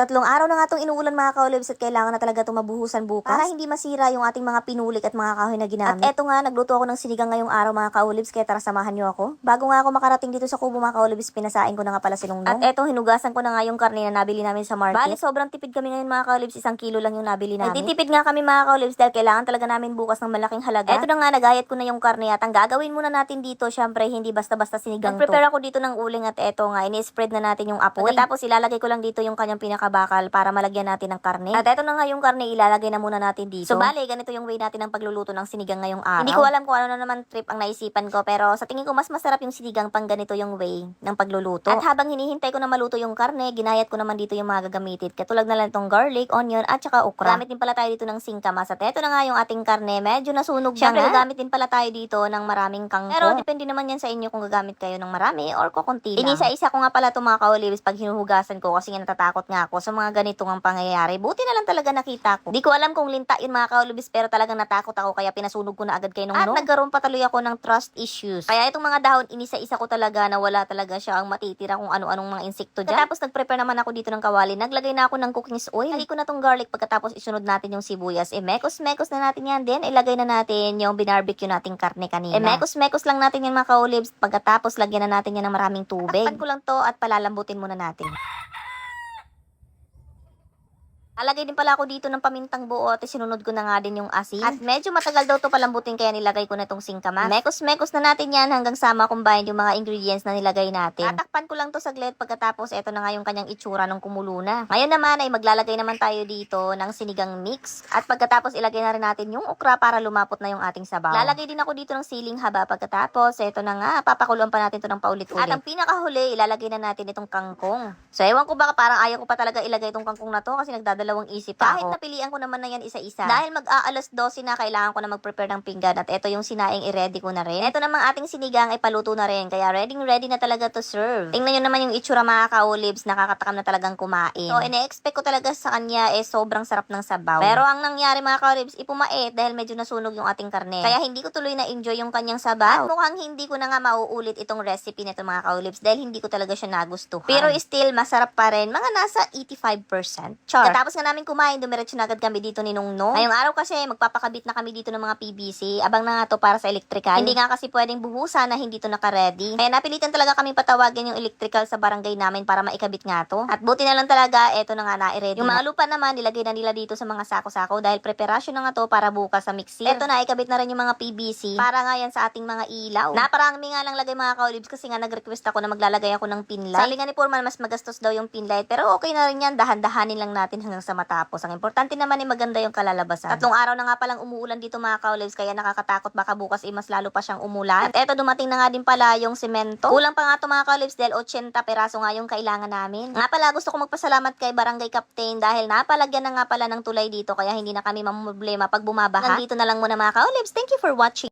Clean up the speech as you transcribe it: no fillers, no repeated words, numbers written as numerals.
Tatlong araw na nga itong inuulan mga kaolibs at kailangan na talaga itong mabuhusan bukas para hindi masira yung ating mga pinulik at mga kahoy na ginamit. At eto nga, nagluto ako ng sinigang ngayong araw mga kaolibs, kaya tara samahan niyo ako. Bago nga ako makarating dito sa kubo mga kaolibs, pinasain ko na nga pala si Nongnong. At eto, hinugasan ko na nga yung karne na nabili namin sa market. Bali, sobrang tipid kami ngayon mga kaolibs, 1 kilo lang yung nabili namin. Nagtitipid nga kami mga kaolibs dahil kailangan talaga namin bukas ng malaking halaga. Eto na nga, nagayat ko na yung karne at ang gagawin muna natin dito, syempre hindi basta-basta sinigang to. Nag-prepare ako dito ng uling at eto nga, ini-spread na natin yung apoy. Tapos ilalagay ko lang dito yung kanyang pinakabakal para malagyan natin ng karne. At eto na nga yung karne, ilalagay na muna natin dito. So bale, ganito yung way natin ng pagluluto ng sinigang ngayong araw. Hindi ko alam kung ano na naman trip ang naisipan ko, pero sa tingin ko mas masarap yung sinigang pang ganito yung way ng pagluluto. At habang hinihintay ko na maluto yung karne, ginayat ko naman dito yung mga gagamitin. Katulad na lang itong garlic, onion, at saka okra. Gamit din pala tayo dito ng singkamas. At eto na nga yung ating karne, medyo nasunog na. Siyempre, gagamit din pala tayo dito ng maraming kangkong. Pero depende naman yan sa inyo kung gagamit kayo ng marami or kukunti lang. Inisa-isa ko nga pala itong mga kaolibs pag hinuhugasan ko kasi nga natatakot nga ako sa mga ganito ng pangyayari. Buti na lang talaga nakita ko. Di ko alam kung linta yun mga kaolibs, pero talagang natakot ako kaya pinasunog ko na agad kay Nongnong. At nagkaroon pa tuloy ako ng trust issues. Kaya itong mga dahon, inisa-isa ko talaga na wala talaga siya ang matitira kung ano-anong mga insekto dyan. Tapos nag-prepare naman ako dito ng kawali. Naglagay na ako ng cooking oil. Lagay ko na tong garlic pagkatapos isunod natin yung sibuyas. Mekos-mekos na natin yan din. Ilagay na natin yung binarbecue nating karne kanina. Mekos-mekos lang natin yan mga kaolibs. Pagkatapos lagyan na natin yan ng maraming tubig. Takpan ko lang to at palalambutin muna natin. Alagay din pala ako dito ng pamintang buo at sinunod ko na nga din yung asin. At medyo matagal daw to palambutin kaya nilagay ko na itong singkamas. Mekos-mekos na natin yan hanggang sa ma-combine yung mga ingredients na nilagay natin. Tatakpan ko lang to saglit pagkatapos eto na nga yung kanyang itsura ng kumulo na. Ngayon naman ay maglalagay naman tayo dito ng sinigang mix. At pagkatapos ilagay na rin natin yung okra para lumapot na yung ating sabaw. Lalagay din ako dito ng siling haba pagkatapos eto na nga papakuluan pa natin to ng paulit-ulit. At ang pinakahuli ilalagay na natin itong kangkong. So ewan ko baka parang ayaw ko pa talaga ilagay itong kangkong na to kasi nagdadalawang isip pa kahit napilian ko naman na yan isa-isa. Dahil mag-aalas 12 na, kailangan ko na mag-prepare ng pinggan at ito yung sinaing i-ready ko na rin. Ito namang ating sinigang ay paluto na rin, kaya ready na talaga to serve. Tingnan nyo naman yung itsura mga kaolibs, nakakatakam na talagang kumain. So, ine-expect ko talaga sa kanya sobrang sarap ng sabaw. Pero ang nangyari mga kaolibs, ipumait dahil medyo nasunog yung ating karne. Kaya hindi ko tuloy na-enjoy yung kanyang sabaw. At mukhang hindi ko na nga mauulit itong recipe nito mga kaolibs dahil hindi ko talaga siya nagustuhan. Pero still, masarap pa rin. Mga nasa 85%. Char. Katapos nga namin kumain, dumiretso na agad kami dito ni Nongnong. Ngayong araw kasi, magpapakabit na kami dito ng mga PVC. Abang na nga to para sa electrical. Hindi nga kasi pwedeng buhusan na hindi to naka-ready. Kaya napilitan talaga kami patawagin yung electrical sa barangay namin para maikabit nga to. At buti na lang talaga, eto na nga na-ready. Yung mga lupa naman, nilagay na nila dito sa mga sako-sako dahil preparasyon na nga to para bukas sa mixer. Eto na, ikabit na rin yung mga PVC para nga yan sa ating mga ilaw. Naparami nga lang lagay mga kaolibs kasi nga nag-request ako na maglalagay ako ng pinlight. Sabi nga ni Foreman, mas magastos daw yung pinlight. Pero okay na rin yan, dahan-dahanin lang natin hanggang sa matapos. Ang importante naman ay maganda yung kalalabasan. 3 araw na nga palang umuulan dito mga kaolibs kaya nakakatakot baka bukas mas lalo pa siyang umulan. At eto dumating na nga din pala yung semento. Kulang pa nga to mga kaolibs dahil 80 peraso nga yung kailangan namin. Nga pala gusto ko magpasalamat kay Barangay Captain dahil napalagyan na nga pala ng tulay dito kaya hindi na kami mamumblema pag bumabaha. Nandito na lang muna mga kaolibs. Thank you for watching.